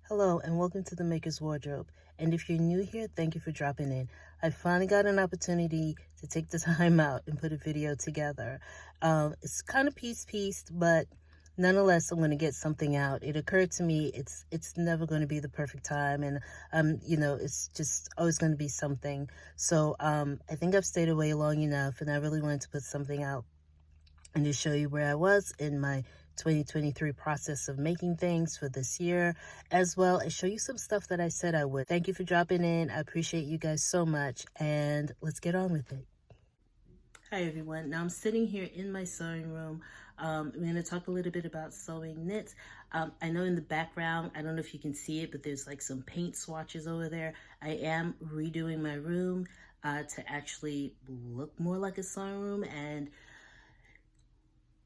Hello and welcome to the Maker's Wardrobe. And if you're new here, thank you for dropping in. I finally got an opportunity to take the time out and put a video together. It's kind of pieced, but nonetheless, I'm going to get something out. It occurred to me it's never going to be the perfect time, and it's just always going to be something. So I think I've stayed away long enough, and I really wanted to put something out and to show you where I was in my 2023 process of making things for this year, as well as show you some stuff that I said I would. Thank you for dropping in. I appreciate you guys so much, and let's get on with it. Hi everyone. Now I'm sitting here in my sewing room. I'm going to talk a little bit about sewing knits. I know in the background, I don't know if you can see it, but there's like some paint swatches over there. I am redoing my room to actually look more like a sewing room and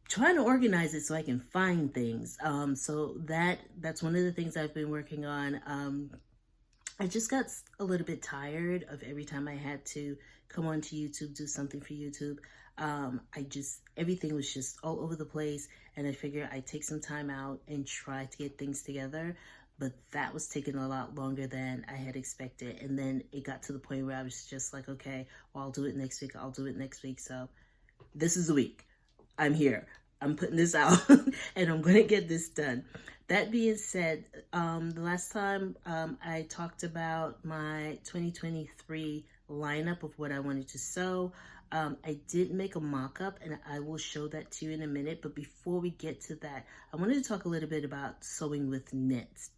trying to organize it so I can find things. So that's one of the things I've been working on. I just got a little bit tired of every time I had to come onto YouTube, do something for YouTube. Everything was just all over the place, and I figured I'd take some time out and try to get things together. But that was taking a lot longer than I had expected. And then it got to the point where I was just like, okay, well, I'll do it next week. I'll do it next week. So this is the week. I'm here. I'm putting this out and I'm going to get this done. That being said, the last time I talked about my 2023 lineup of what I wanted to sew, I did make a mock-up and I will show that to you in a minute. But before we get to that, I wanted to talk a little bit about sewing with knits.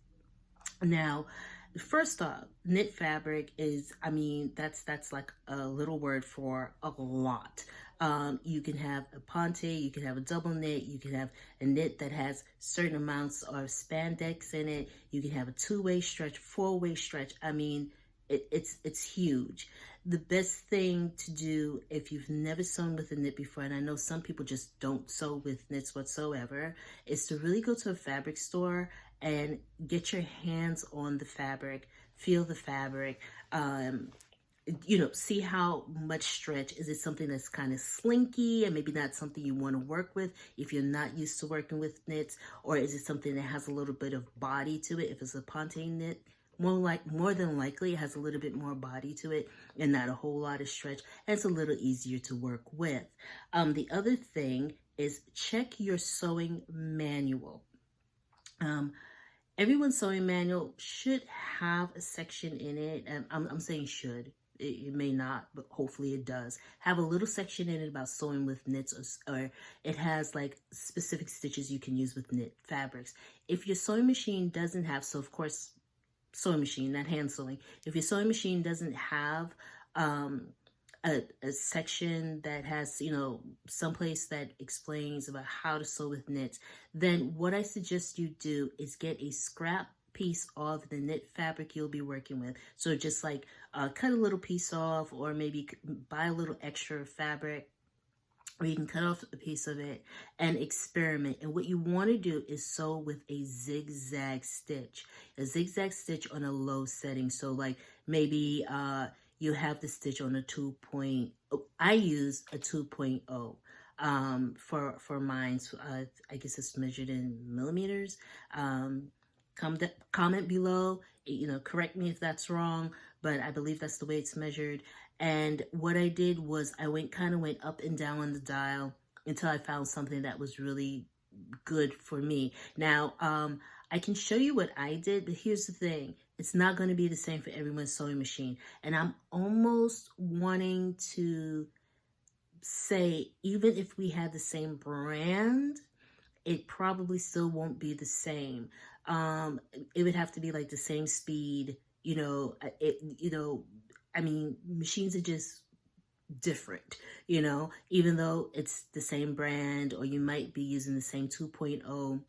Now, first off, knit fabric is, that's like a little word for a lot. You can have a ponte, you can have a double knit, you can have a knit that has certain amounts of spandex in it, you can have a two-way stretch, four-way stretch. It's huge. The best thing to do if you've never sewn with a knit before, and I know some people just don't sew with knits whatsoever, is to really go to a fabric store and get your hands on the fabric, feel the fabric, see how much stretch. Is it something that's kind of slinky and maybe not something you want to work with if you're not used to working with knits? Or is it something that has a little bit of body to it? If it's a ponte knit, more than likely it has a little bit more body to it and not a whole lot of stretch, and it's a little easier to work with. The other thing is check your sewing manual. Everyone's sewing manual should have a section in it, and I'm saying should. It may not, but hopefully it does have a little section in it about sewing with knits, or it has like specific stitches you can use with knit fabrics. If your sewing machine doesn't have, so of course, sewing machine, not hand sewing. If your sewing machine doesn't have a section that has, someplace that explains about how to sew with knits, then what I suggest you do is get a scrap piece of the knit fabric you'll be working with. So just like cut a little piece off, or maybe buy a little extra fabric, or you can cut off a piece of it and experiment. And what you want to do is sew with a zigzag stitch on a low setting. So like maybe you have the stitch on a 2.0. I use a 2.0 for mine. So, I guess it's measured in millimeters. Comment below, correct me if that's wrong, but I believe that's the way it's measured. And what I did was I went up and down on the dial until I found something that was really good for me. Now, I can show you what I did, but here's the thing. It's not going to be the same for everyone's sewing machine. And I'm almost wanting to say, even if we had the same brand, it probably still won't be the same. It would have to be like the same speed, machines are just different, even though it's the same brand, or you might be using the same 2.0,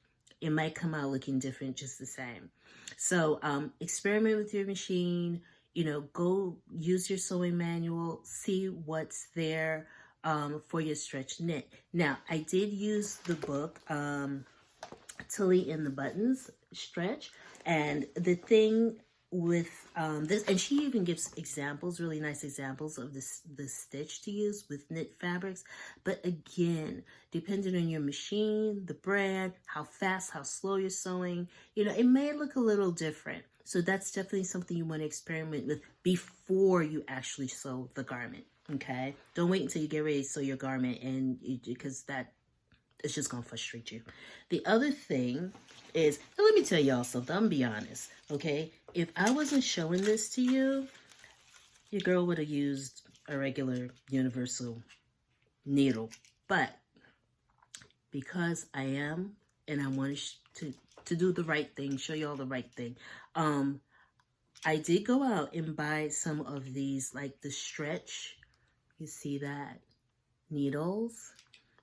it might come out looking different just the same. So experiment with your machine, go use your sewing manual, see what's there for your stretch knit. Now, I did use the book, Tilly in the Buttons Stretch, and the thing with this, and she even gives examples, really nice examples of the stitch to use with knit fabrics. But again, depending on your machine, the brand, how fast, how slow you're sewing, you know, it may look a little different. So that's definitely something you want to experiment with before you actually sew the garment. Okay, don't wait until you get ready to sew your garment, and because that, it's just gonna frustrate you. The other thing is, let me tell y'all something. I'm gonna be honest, okay? If I wasn't showing this to you, your girl would have used a regular universal needle. But because I am, and I want to do the right thing, show y'all the right thing, I did go out and buy some of these, like the stretch, you see that, needles.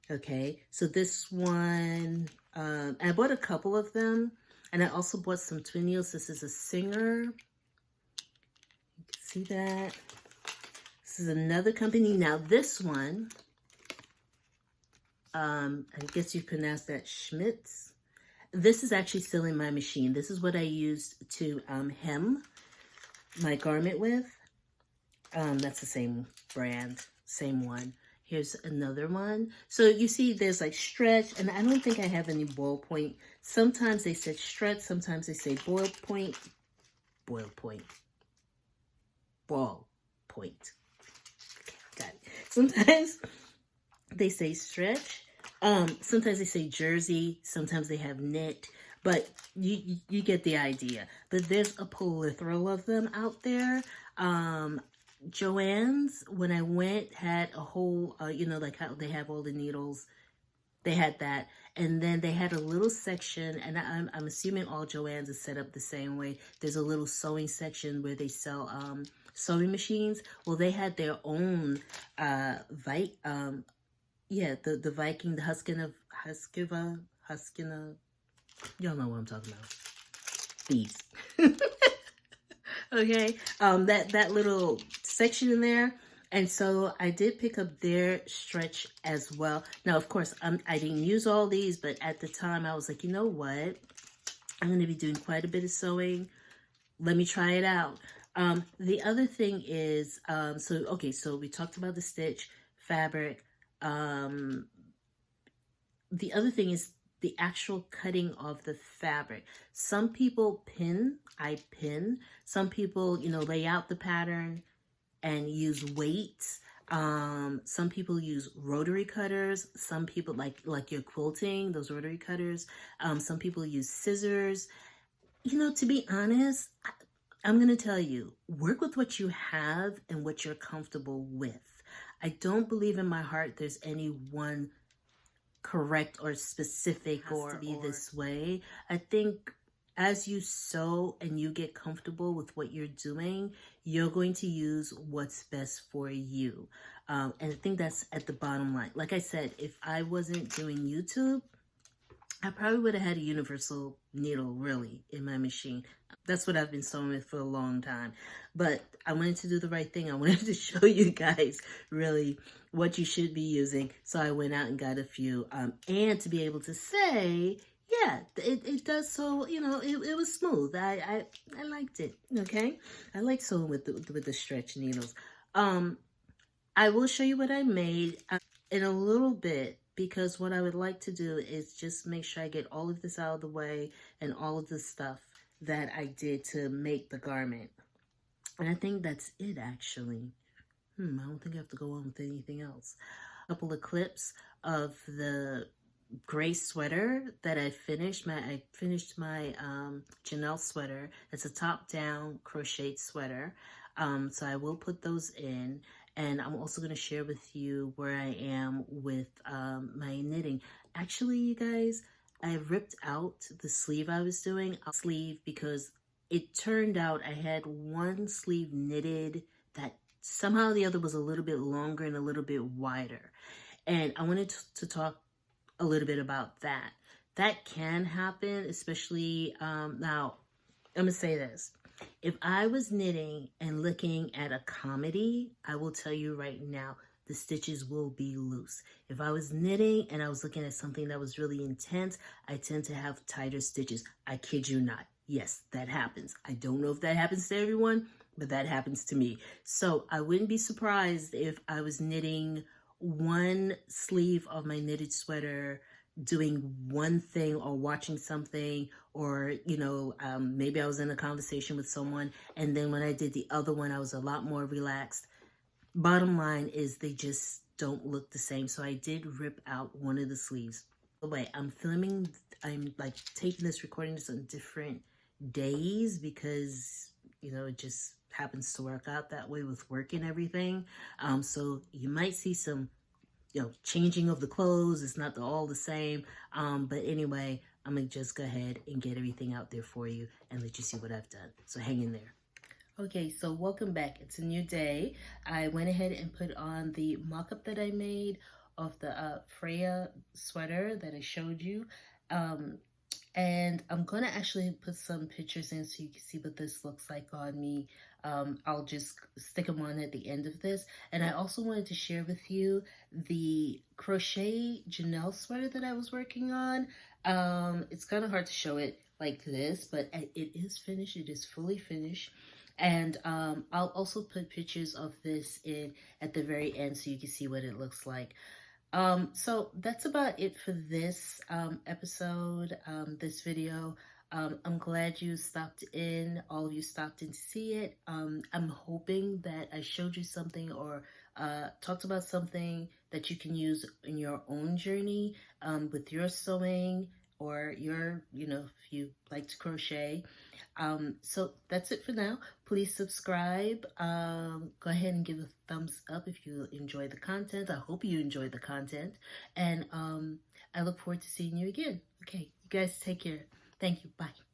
Okay, so this one, I bought a couple of them, and I also bought some twin needles. This is a Singer. You can see that. This is another company. Now this one, I guess you pronounce that Schmitz. This is actually still in my machine. This is what I used to hem my garment with. That's the same brand, same one. Here's another one. So you see there's like stretch, and I don't think I have any boil point. Sometimes they said stretch, sometimes they say boil point. Boil point. Ball point. Got it. Sometimes they say stretch. Sometimes they say jersey. Sometimes they have knit. But you get the idea. But there's a plethora of them out there. Joann's, when I went, had a whole, you know, like how they have all the needles. They had that. And then they had a little section, and I'm assuming all Joann's is set up the same way. There's a little sewing section where they sell sewing machines. Well, they had their own, the Viking, the Huskina, y'all know what I'm talking about. These. Okay, that little section in there. And so I did pick up their stretch as well. Now, of course, I didn't use all these, but at the time I was like, you know what? I'm going to be doing quite a bit of sewing. Let me try it out. The other thing is, so we talked about the stitch, fabric. The other thing is the actual cutting of the fabric. Some people pin. I pin. Some people, you know, lay out the pattern and use weights. Some people use rotary cutters. Some people, like your quilting, those rotary cutters. Some people use scissors. You know, to be honest, I'm going to tell you, work with what you have and what you're comfortable with. I don't believe in my heart there's any one correct or specific or to be this way. I think as you sew and you get comfortable with what you're doing, you're going to use what's best for you. And I think that's at the bottom line. Like I said, if I wasn't doing YouTube, I probably would have had a universal needle really in my machine. That's what I've been sewing with for a long time. But I wanted to do the right thing. I wanted to show you guys really what you should be using. So I went out and got a few. And to be able to say, yeah, it does sew, you know, it was smooth. I liked it, okay? I like sewing with the stretch needles. I will show you what I made in a little bit, because what I would like to do is just make sure I get all of this out of the way and all of the stuff that I did to make the garment. And I think that's it, actually. I don't think I have to go on with anything else. A couple of clips of the gray sweater that I finished. I finished my Janelle sweater. It's a top-down crocheted sweater. So I will put those in. And I'm also going to share with you where I am with my knitting. Actually, you guys, I ripped out the sleeve I was doing. Because it turned out I had one sleeve knitted that somehow the other was a little bit longer and a little bit wider. And I wanted to talk a little bit about that. That can happen, especially now, I'm going to say this. If I was knitting and looking at a comedy, I will tell you right now, the stitches will be loose. If I was knitting and I was looking at something that was really intense, I tend to have tighter stitches. I kid you not. Yes, that happens. I don't know if that happens to everyone, but that happens to me. So I wouldn't be surprised if I was knitting one sleeve of my knitted sweater, doing one thing or watching something, or, maybe I was in a conversation with someone. And then when I did the other one, I was a lot more relaxed. Bottom line is they just don't look the same. So I did rip out one of the sleeves. By the way, I'm like taping this, recording this on different days because, it just happens to work out that way with work and everything. So you might see some, changing of the clothes. It's not all the same. But anyway, I'm going to just go ahead and get everything out there for you and let you see what I've done. So hang in there. Okay, so welcome back. It's a new day. I went ahead and put on the mock-up that I made of the Freya sweater that I showed you. And I'm going to actually put some pictures in so you can see what this looks like on me. I'll just stick them on at the end of this. And I also wanted to share with you the crochet Janelle sweater that I was working on. It's kind of hard to show it like this, but it is finished. It is fully finished. And I'll also put pictures of this in at the very end so you can see what it looks like. So that's about it for this episode, this video. I'm glad you stopped in. All of you stopped in to see it. I'm hoping that I showed you something or talked about something that you can use in your own journey with your sewing or your, if you like to crochet. So that's it for now. Please subscribe. Go ahead and give a thumbs up if you enjoy the content. I hope you enjoy the content. And I look forward to seeing you again. Okay, you guys take care. Thank you. Bye.